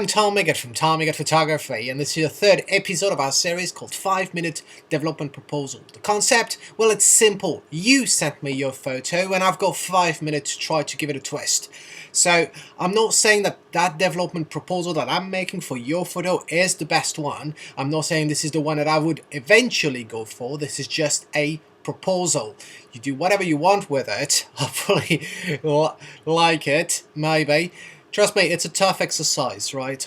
I'm Tom Miggott from Tom Miggott Photography, and this is the third episode of our series called 5-Minute Development Proposal. The concept? Well, it's simple. You sent me your photo, and I've got 5 minutes to try to give it a twist. So, I'm not saying that that development proposal that I'm making for your photo is the best one. I'm not saying this is the one that I would eventually go for. This is just a proposal. You do whatever you want with it. Hopefully you'll like it, maybe. Trust me, it's a tough exercise, right?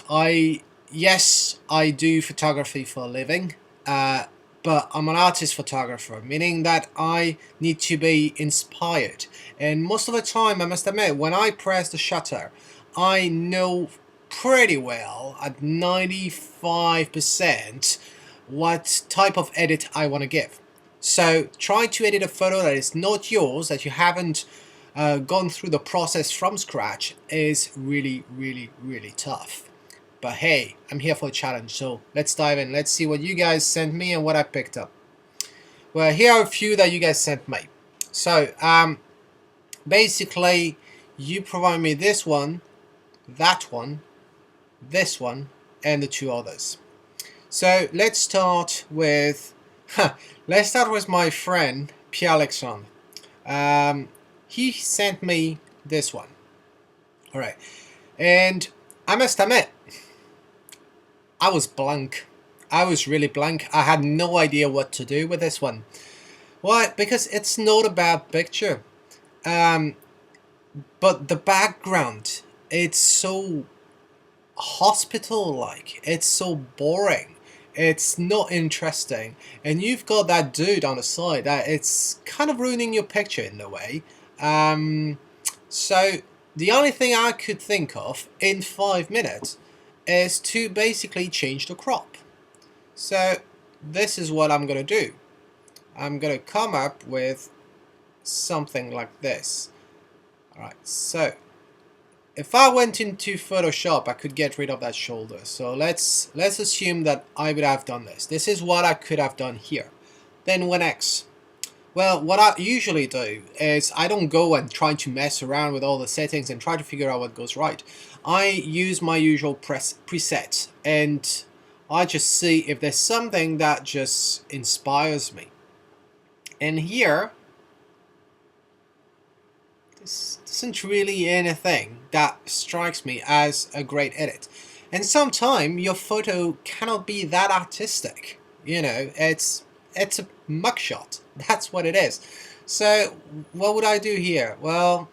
Yes, I do photography for a living, but I'm an artist photographer, meaning that I need to be inspired. And most of the time, I must admit, when I press the shutter, I know pretty well, at 95%, what type of edit I want to give. So try to edit a photo that is not yours, that you haven't gone through the process from scratch, is really tough. But hey, I'm here for a challenge, so let's dive in. Let's see what you guys sent me and what I picked up. Well, here are a few that you guys sent me. So basically you provide me this one, that one, this one, and the two others. So let's start with my friend Pierre Alexandre. He sent me this one. Alright, and I must admit, I was blank. I was really blank. I had no idea what to do with this one. Why? Because it's not a bad picture. But the background, it's so hospital-like. It's so boring. It's not interesting. And you've got that dude on the side that it's kind of ruining your picture in a way. So the only thing I could think of in 5 minutes is to basically change the crop. So this is what I'm gonna do. I'm gonna come up with something like this. Alright, so if I went into Photoshop, I could get rid of that shoulder. So let's assume that I would have done this. This is what I could have done here. Then when X. Well, what I usually do is I don't go and try to mess around with all the settings and try to figure out what goes right. I use my usual presets and I just see if there's something that just inspires me. And here, this isn't really anything that strikes me as a great edit. And sometimes your photo cannot be that artistic. You know, it's a mugshot. That's what it is. So what would I do here? Well,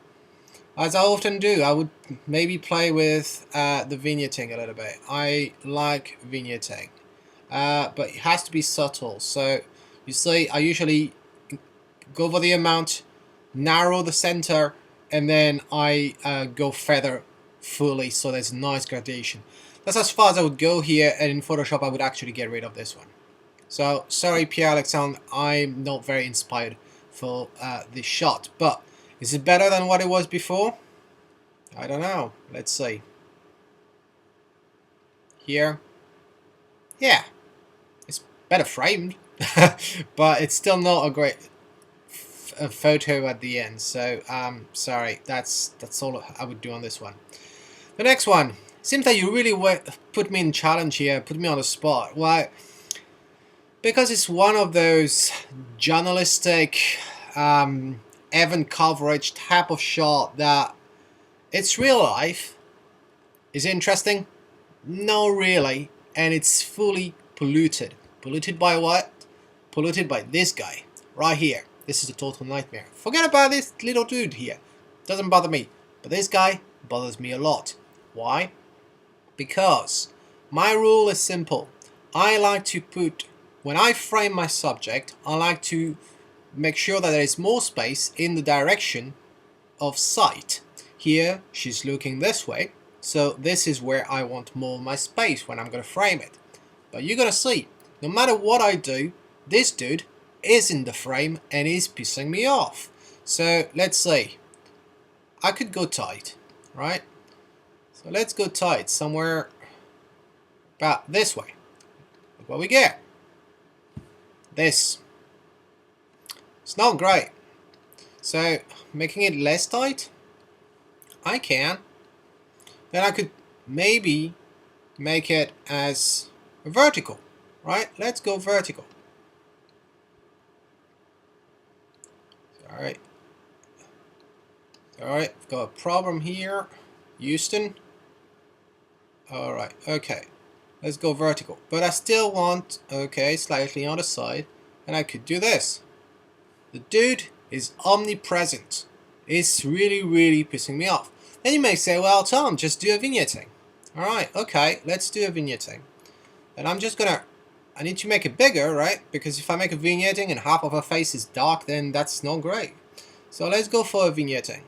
as I often do, I would maybe play with the vignetting a little bit. I like vignetting, but it has to be subtle. So you see, I usually go for the amount, narrow the center, and then I go feather fully, so there's a nice gradation. That's as far as I would go here, and in Photoshop I would actually get rid of this one. So, sorry Pierre Alexandre, I'm not very inspired for this shot, but is it better than what it was before? I don't know, let's see. Here, yeah, it's better framed, but it's still not a great photo at the end, so sorry, that's all I would do on this one. The next one, seems that you really put me in challenge here, put me on the spot. Why? Because it's one of those journalistic event coverage type of shot that it's real life. Is it interesting? No, really. And it's fully polluted. Polluted by what? Polluted by this guy right here. This is a total nightmare. Forget about this little dude here. Doesn't bother me. But this guy bothers me a lot. Why? Because my rule is simple. I like to put, when I frame my subject, I like to make sure that there is more space in the direction of sight. Here, she's looking this way, so this is where I want more of my space when I'm going to frame it. But you're going to see, no matter what I do, this dude is in the frame and is pissing me off. So let's see. I could go tight, right? So let's go tight somewhere about this way. Look what we get. This. It's not great. So making it less tight, I can. Then I could maybe make it as vertical, right? Let's go vertical. Alright. Alright, I've got a problem here. Houston. Alright, okay. Let's go vertical. But I still want, okay, slightly on the side. And I could do this. The dude is omnipresent. It's really, really pissing me off. Then you may say, well, Tom, just do a vignetting. Alright, okay, let's do a vignetting. And I'm just gonna, I need to make it bigger, right? Because if I make a vignetting and half of her face is dark, then that's not great. So let's go for a vignetting.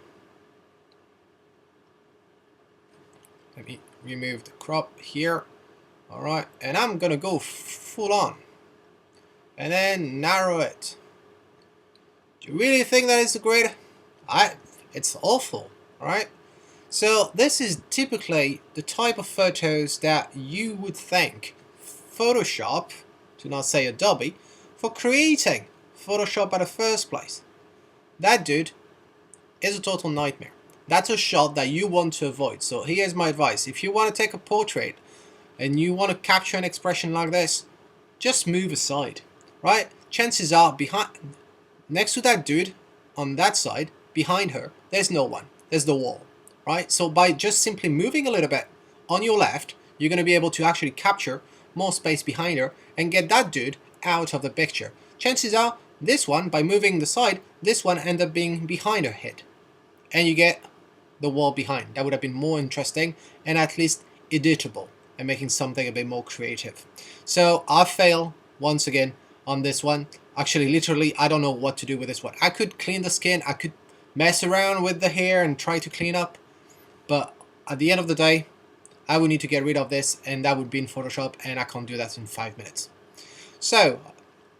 Let me remove the crop here. Alright, and I'm gonna go full on. And then narrow it. Do you really think that is a great? It's awful, right? So this is typically the type of photos that you would thank Photoshop, to not say Adobe, for creating Photoshop at the first place. That dude is a total nightmare. That's a shot that you want to avoid. So here's my advice. If you want to take a portrait and you want to capture an expression like this, just move aside, right? Chances are behind, next to that dude, on that side, behind her, there's no one. There's the wall, right? So by just simply moving a little bit on your left, you're going to be able to actually capture more space behind her and get that dude out of the picture. Chances are, this one, by moving the side, this one end up being behind her head. And you get the wall behind. That would have been more interesting and at least editable and making something a bit more creative. So I fail once again on this one. Actually, literally, I don't know what to do with this one. I could clean the skin, I could mess around with the hair and try to clean up, but at the end of the day, I would need to get rid of this, and that would be in Photoshop, and I can't do that in 5 minutes. So,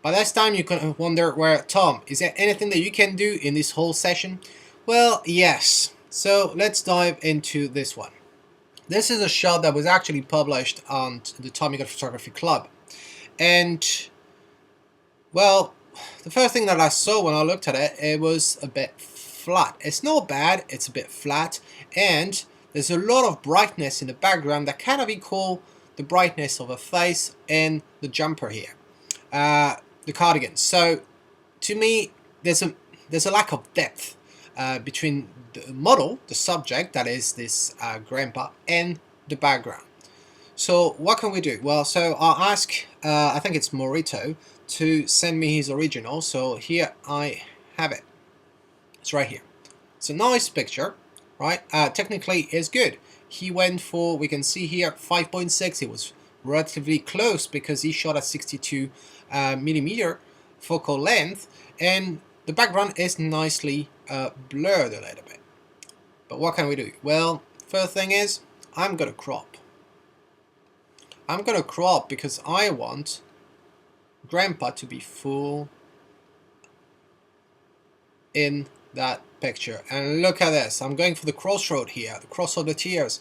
by this time you can wonder, where, Tom, is there anything that you can do in this whole session? Well, yes. So let's dive into this one. This is a shot that was actually published on the Tommy Gun Photography Club. And, well, the first thing that I saw when I looked at it, it was a bit flat. It's not bad, it's a bit flat, and there's a lot of brightness in the background that kind of equal the brightness of a face and the jumper here, the cardigan. So to me, there's a lack of depth between the model, the subject, that is this grandpa, and the background. So what can we do? Well, so I'll ask, I think it's Morito, to send me his original. So here I have it. It's right here. It's a nice picture, right? Technically it's good. He went for, we can see here, 5.6. It was relatively close because he shot at 62 millimeter focal length, and the background is nicely blurred a little bit. But what can we do? Well, first thing is, I'm gonna crop. I'm gonna crop because I want grandpa to be full in that picture. And look at this, I'm going for the crossroad here, the cross of the tears,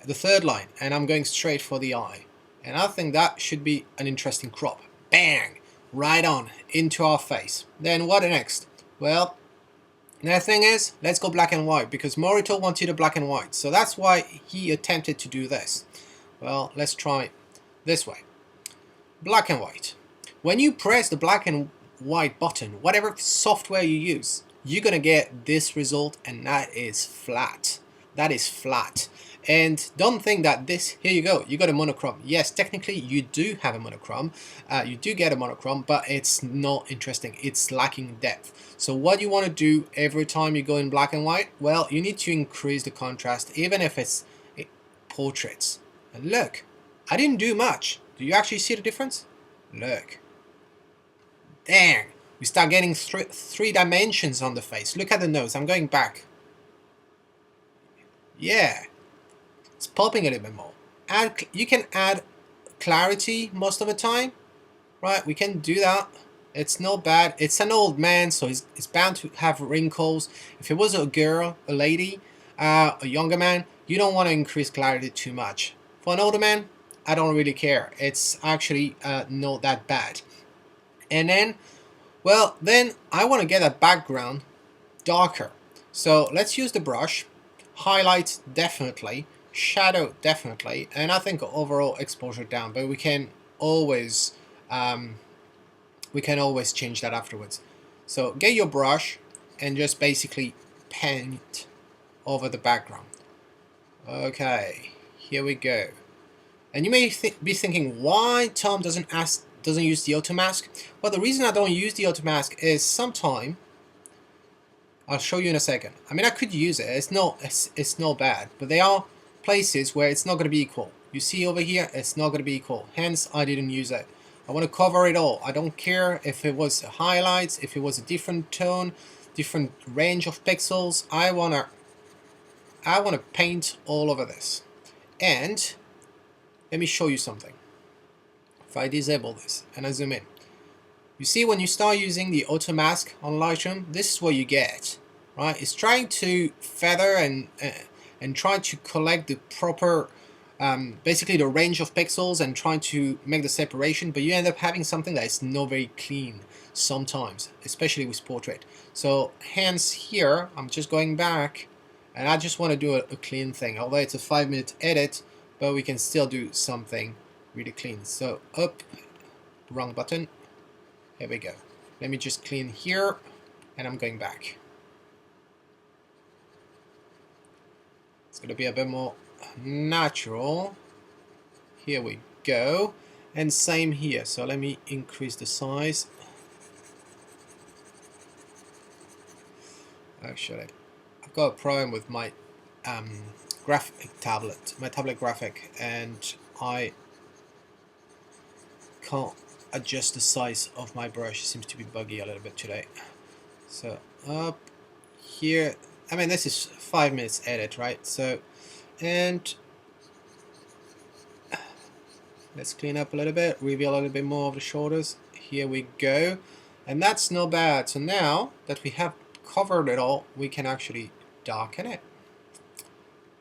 the third line, and I'm going straight for the eye. And I think that should be an interesting crop. Bang! Right on, into our face. Then what next? Well, next thing is, let's go black and white, because Morito wanted a black and white. So that's why he attempted to do this. Well, let's try this way. Black and white. When you press the black and white button, whatever software you use, you're gonna get this result, and that is flat. That is flat. And don't think that this, here you go, you got a monochrome. Yes, technically you do have a monochrome, you do get a monochrome, but it's not interesting, it's lacking depth. So what you want to do every time you go in black and white, well, you need to increase the contrast, even if it's portraits. And look, I didn't do much. Do you actually see the difference? Look. Dang, we start getting three dimensions on the face. Look at the nose, I'm going back. Yeah. It's popping a little bit more. You can add clarity most of the time, right? We can do that. It's not bad. It's an old man, so he's bound to have wrinkles. If it was a girl, a lady, a younger man, you don't want to increase clarity too much. For an older man, I don't really care. It's actually not that bad. And then, well, then I want to get that background darker. So let's use the brush. Highlight, definitely. shadow definitely, and I think overall exposure down, but um, we can always change that afterwards. So get your brush and just basically paint over the background. Okay, here we go. And you may be thinking, why Tom doesn't use the auto mask? Well, the reason I don't use the auto mask is sometime I'll show you in a second. I mean, I could use it. It's not bad, but there are places where it's not going to be equal. You see over here, it's not going to be equal. Hence, I didn't use it. I want to cover it all. I don't care if it was highlights, if it was a different tone, different range of pixels. I wanna paint all over this. And let me show you something. If I disable this and I zoom in, you see when you start using the auto mask on Lightroom, this is what you get, right? It's trying to feather and try to collect the proper, basically the range of pixels and trying to make the separation, but you end up having something that is not very clean sometimes, especially with portrait. So hence here, I'm just going back and I just want to do a clean thing, although it's a 5-minute edit, but we can still do something really clean. So up, wrong button. Here we go. Let me just clean here, and I'm going back. It's going to be a bit more natural. Here we go. And same here. So let me increase the size. Actually, I've got a problem with my graphic tablet, my tablet graphic, and I can't adjust the size of my brush. It seems to be buggy a little bit today. So up here, I mean, this is 5 minutes edit, right? So, and let's clean up a little bit, reveal a little bit more of the shoulders. Here we go. And that's not bad. So now that we have covered it all, we can actually darken it.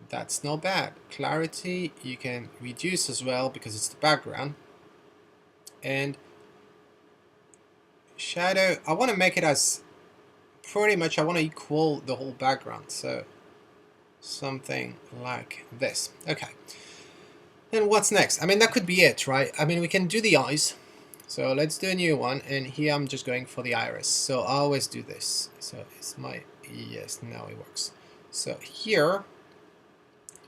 That's not bad. Clarity, you can reduce as well because it's the background. And shadow, I want to make it as pretty much, I want to equal the whole background. So something like this. Okay. And what's next? I mean, that could be it, right? I mean, we can do the eyes. So let's do a new one. And here I'm just going for the iris. So I always do this. So it's my, yes, now it works. So here,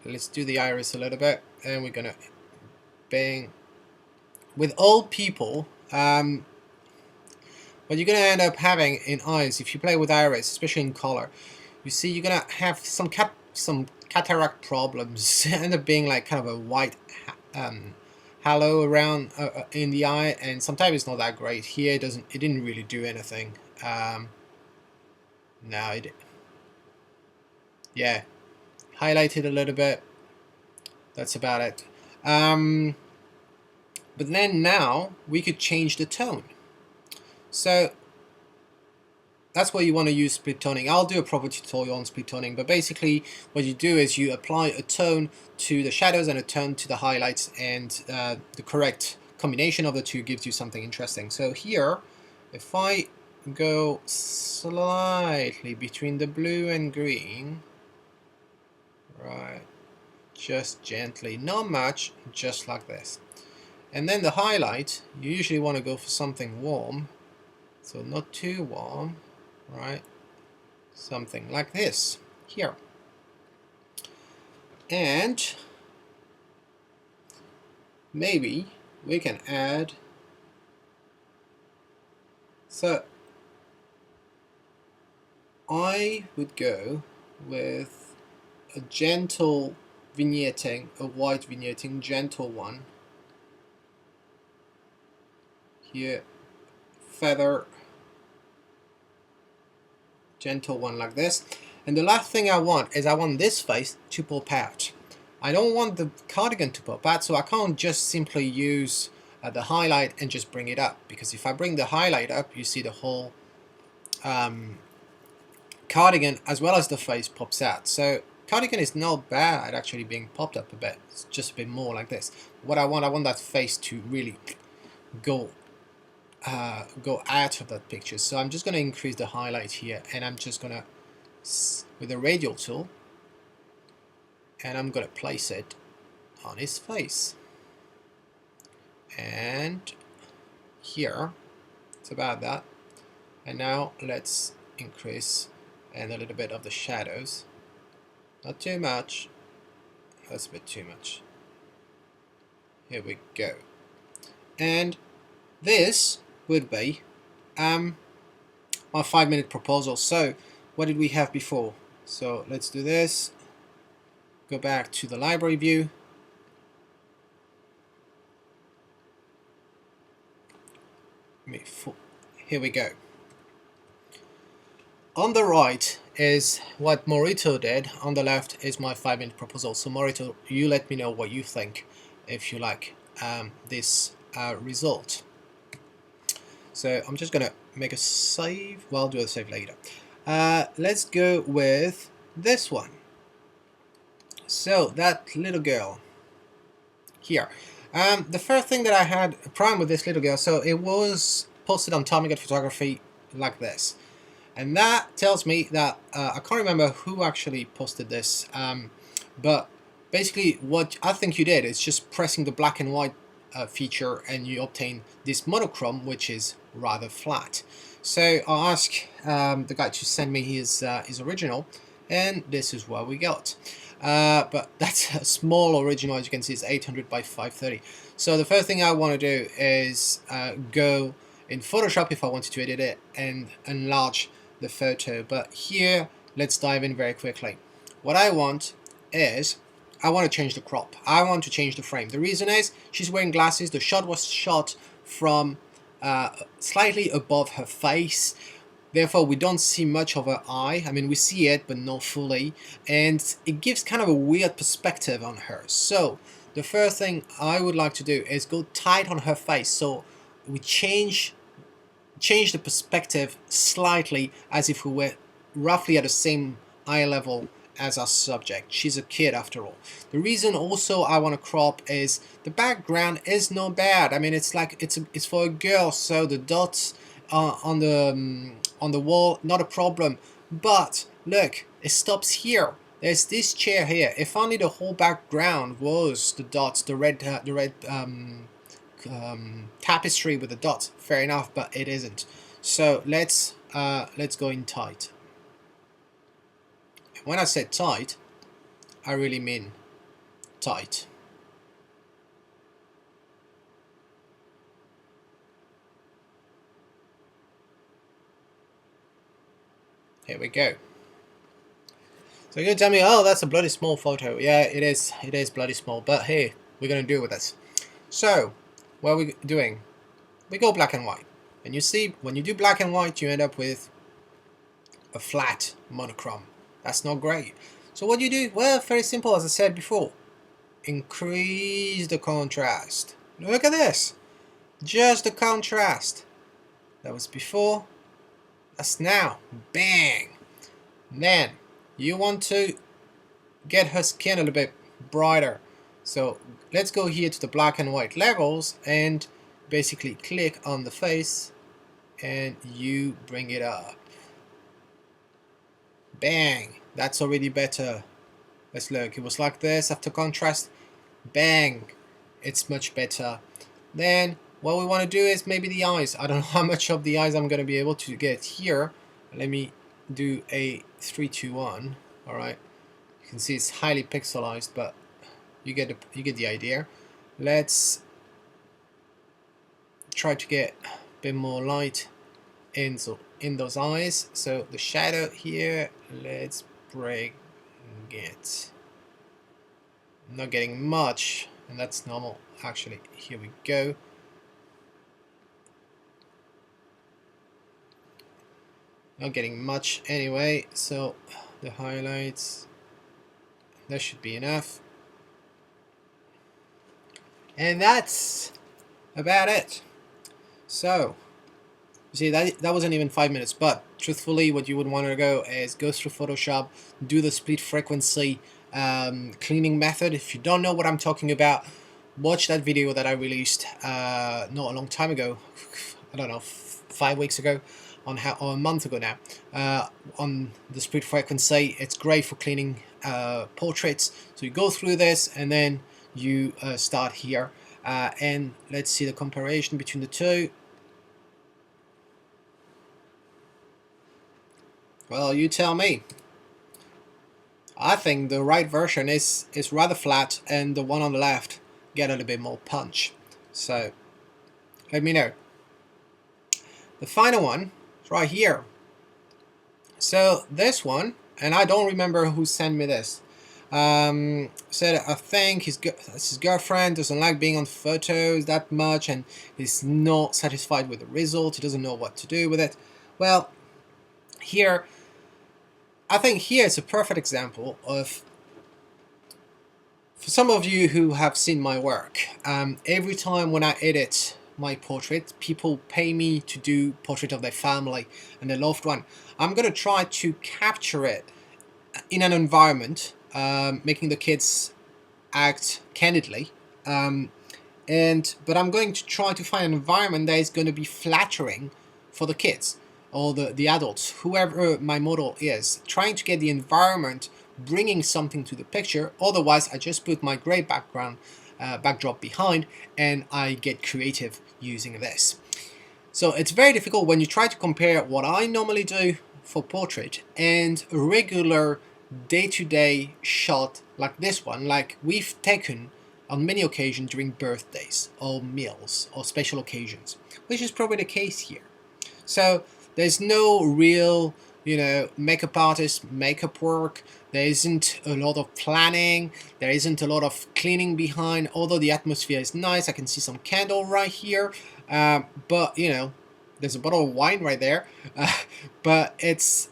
let's do the iris a little bit. And we're going to bang. With old people, what you're going to end up having in eyes, if you play with iris, especially in color, you see you're going to have some cataract problems. End up being like kind of a white halo around in the eye, and sometimes it's not that great. Here it didn't really do anything. No, it, yeah, highlighted a little bit. That's about it. But then now we could change the tone. So that's why you want to use split toning. I'll do a proper tutorial on split toning, but basically what you do is you apply a tone to the shadows and a tone to the highlights, and the correct combination of the two gives you something interesting. So here, if I go slightly between the blue and green, right, just gently, not much, just like this. And then the highlight, you usually want to go for something warm, so not too warm, right? Something like this here. And maybe we can add, so I would go with a gentle vignetting, a white vignetting, gentle one. Here, feather, gentle one like this. And the last thing I want is I want this face to pop out. I don't want the cardigan to pop out, so I can't just simply use the highlight and just bring it up, because if I bring the highlight up, you see the whole cardigan as well as the face pops out. So cardigan is not bad actually being popped up a bit. It's just a bit more like this. What I want that face to really go out of that picture. So I'm just going to increase the highlight here, and I'm just going to, with the radial tool, and I'm gonna place it on his face. And here, it's about that. And now let's increase and a little bit of the shadows. Not too much. That's a bit too much. Here we go. And this would be my 5-minute proposal. So what did we have before? So let's do this. Go back to the library view. Here we go. On the right is what Morito did. On the left is my 5-minute proposal. So Morito, you let me know what you think, if you like this result. So I'm just gonna make a save. Well, I'll do a save later. Let's go with this one. So that little girl here. The first thing that I had a problem with this little girl, so it was posted on Tommy Gun Photography like this. And that tells me that, I can't remember who actually posted this, but basically what I think you did is just pressing the black and white feature and you obtain this monochrome, which is rather flat. So I'll ask the guy to send me his original, and this is what we got. But that's a small original, as you can see, it's 800 by 530. So the first thing I want to do is go in Photoshop if I wanted to edit it and enlarge the photo. But here, let's dive in very quickly. What I want is, I want to change the crop. I want to change the frame. The reason is, she's wearing glasses. The shot was shot from slightly above her face. Therefore, we don't see much of her eye. I mean, we see it, but not fully. And it gives kind of a weird perspective on her. So, the first thing I would like to do is go tight on her face. So, we change the perspective slightly, as if we were roughly at the same eye level as our subject. She's a kid after all. The reason also I want to crop is the background is not bad. I mean, it's like it's for a girl, so the dots on the wall, not a problem. But look, it stops here. There's this chair here. If only the whole background was the dots, the red tapestry with the dots, fair enough, but it isn't. So let's go in tight. When I said tight, I really mean tight. Here we go. So you're gonna tell me, oh, that's a bloody small photo. Yeah, it is bloody small, but hey, we're gonna deal with this. So what are we doing? We go black and white. And you see, when you do black and white, you end up with a flat monochrome. That's not great. So what do you do? Well, very simple, as I said before. Increase the contrast. Look at this. Just the contrast. That was before. That's now. Bang. Then you want to get her skin a little bit brighter. So let's go here to the black and white levels and basically click on the face and you bring it up. Bang. That's already better. Let's look. It was like this after contrast. Bang. It's much better. Then what we want to do is maybe the eyes. I don't know how much of the eyes I'm going to be able to get here. Let me do a 3, 2, 1. Alright. You can see it's highly pixelized, but you get the idea. Let's try to get a bit more light in those eyes. So the shadow here, let's bring it. I'm not getting much, and that's normal actually. Here we go. Not getting much anyway, so the highlights, that should be enough. And that's about it. So you see, that wasn't even 5 minutes, but truthfully what you would want to go is go through Photoshop, do the split frequency cleaning method. If you don't know what I'm talking about, watch that video that I released not a long time ago, I don't know, 5 weeks ago, or a month ago now, on the split frequency. It's great for cleaning portraits. So you go through this and then you start here, and let's see the comparison between the two. Well, you tell me. I think the right version is rather flat, and the one on the left get a little bit more punch. So let me know. The final one is right here. So this one, and I don't remember who sent me this, said I think his girlfriend doesn't like being on photos that much, and he's not satisfied with the result. He doesn't know what to do with it. Well, here, I think here is a perfect example of, for some of you who have seen my work, every time when I edit my portrait, people pay me to do portrait of their family and their loved one. I'm going to try to capture it in an environment, making the kids act candidly, but I'm going to try to find an environment that is going to be flattering for the kids or the adults, whoever my model is, trying to get the environment bringing something to the picture. Otherwise, I just put my gray backdrop behind, and I get creative using this. So it's very difficult when you try to compare what I normally do for portrait and a regular day-to-day shot like this one, like we've taken on many occasions during birthdays or meals or special occasions, which is probably the case here. So there's no real, makeup artist makeup work. There isn't a lot of planning. There isn't a lot of cleaning behind, although the atmosphere is nice. I can see some candle right here, but there's a bottle of wine right there, but it's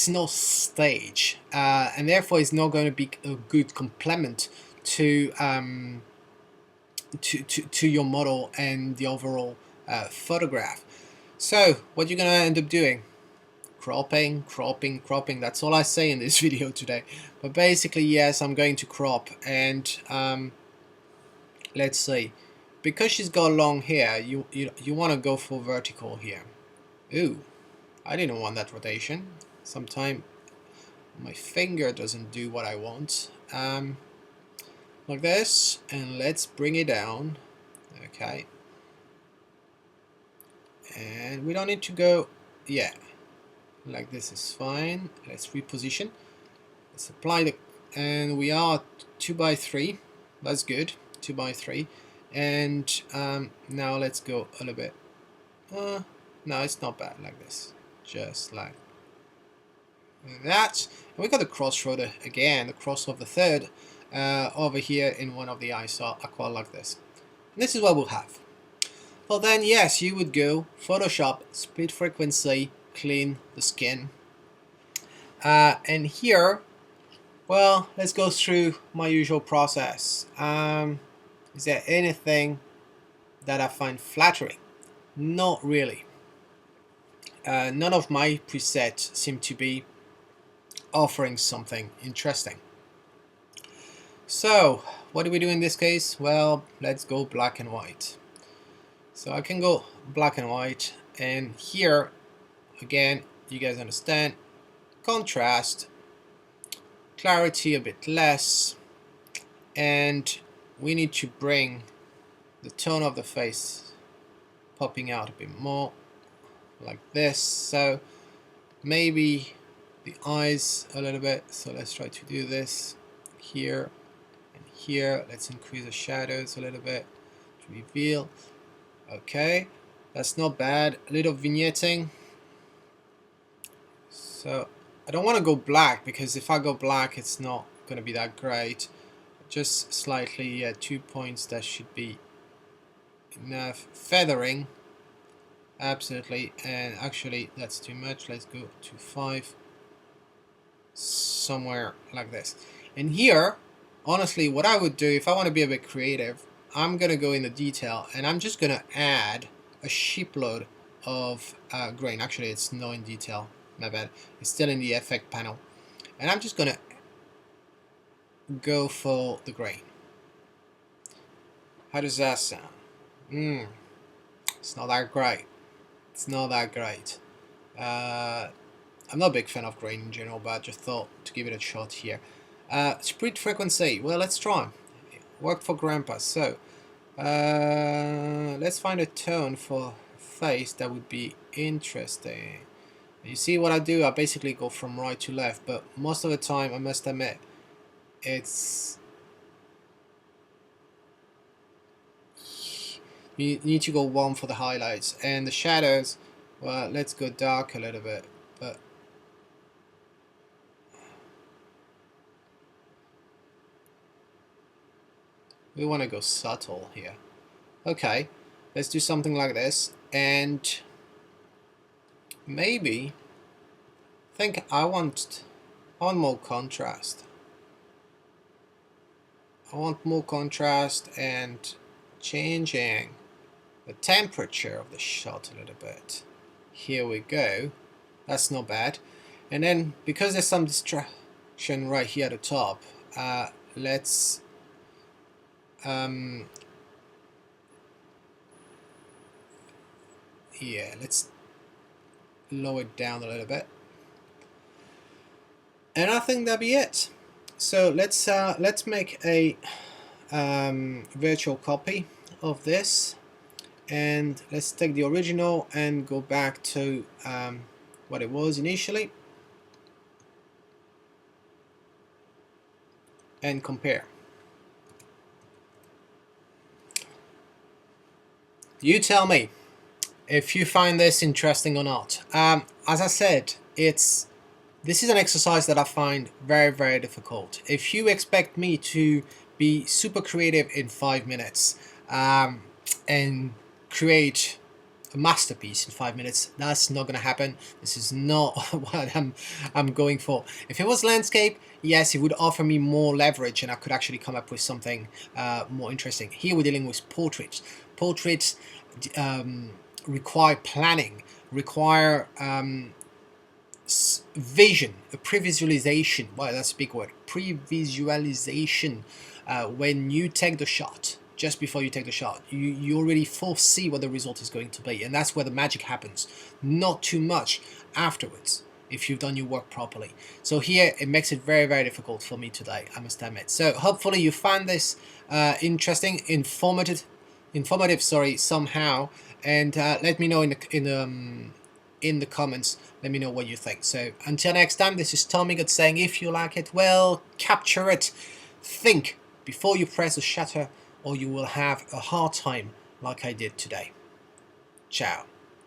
no stage, and therefore it's not going to be a good complement to your model and the overall photograph. So what you're going to end up doing, cropping. That's all I say in this video today. But basically, yes, I'm going to crop, and let's see, because she's got long hair, you want to go for vertical here. Ooh, I didn't want that rotation. Sometimes my finger doesn't do what I want. Like this, and let's bring it down. Okay, and we don't need to go, yeah, like this is fine. Let's reposition. Let's apply the, and we are 2x3. That's good, 2x3. And now let's go a little bit. No, it's not bad like this. Just like that. And we got the crossroad again, the cross of the third over here in one of the eyes. So I quite like this. And this is what we'll have. Well then, yes, you would go Photoshop, split frequency, clean the skin. And here, well, let's go through my usual process. Is there anything that I find flattering? Not really. None of my presets seem to be offering something interesting. So what do we do in this case? Well, let's go black and white. So I can go black and white, and here again, you guys understand, contrast, clarity a bit less, and we need to bring the tone of the face popping out a bit more like this. So maybe the eyes a little bit. So let's try to do this here and here. Let's increase the shadows a little bit to reveal. Okay, that's not bad. A little vignetting. So I don't want to go black, because if I go black it's not going to be that great. Just slightly, 2 points, that should be enough. Feathering, absolutely, and actually that's too much. Let's go to 5, somewhere like this. And here, honestly, what I would do if I want to be a bit creative, I'm gonna go in the detail, and I'm just gonna add a shipload of grain. Actually, it's not in detail, my bad, it's still in the effect panel, and I'm just gonna go for the grain. How does that sound? It's not that great. It's not that great. I'm not a big fan of grain in general, but I just thought to give it a shot here. Split frequency. Well, let's try. Worked for Grandpa. So let's find a tone for face that would be interesting. You see what I do? I basically go from right to left, but most of the time, I must admit, it's you need to go one for the highlights and the shadows. Well, let's go dark a little bit, but we want to go subtle here. Okay, let's do something like this, and maybe I want more contrast. I want more contrast and changing the temperature of the shot a little bit. Here we go. That's not bad. And then because there's some distraction right here at the top, let's let's lower it down a little bit. And I think that'll be it. So let's make a virtual copy of this, and let's take the original and go back to what it was initially and compare. You tell me if you find this interesting or not. As I said, this is an exercise that I find very, very difficult. If you expect me to be super creative in 5 minutes and create a masterpiece in 5 minutes, that's not going to happen. This is not what I'm going for. If it was landscape, yes, it would offer me more leverage and I could actually come up with something more interesting. Here we're dealing with portraits. Portraits require planning, require vision, a pre-visualization. Well, that's a big word. Pre-visualization. When you take the shot, just before you take the shot, you already foresee what the result is going to be, and that's where the magic happens. Not too much afterwards, if you've done your work properly. So here it makes it very, very difficult for me today, I must admit. So hopefully you find this interesting, informative, somehow, and let me know in the comments. Let me know what you think. So until next time, this is Tommy God saying, if you like it, well, capture it. Think before you press the shutter, or you will have a hard time like I did today. Ciao.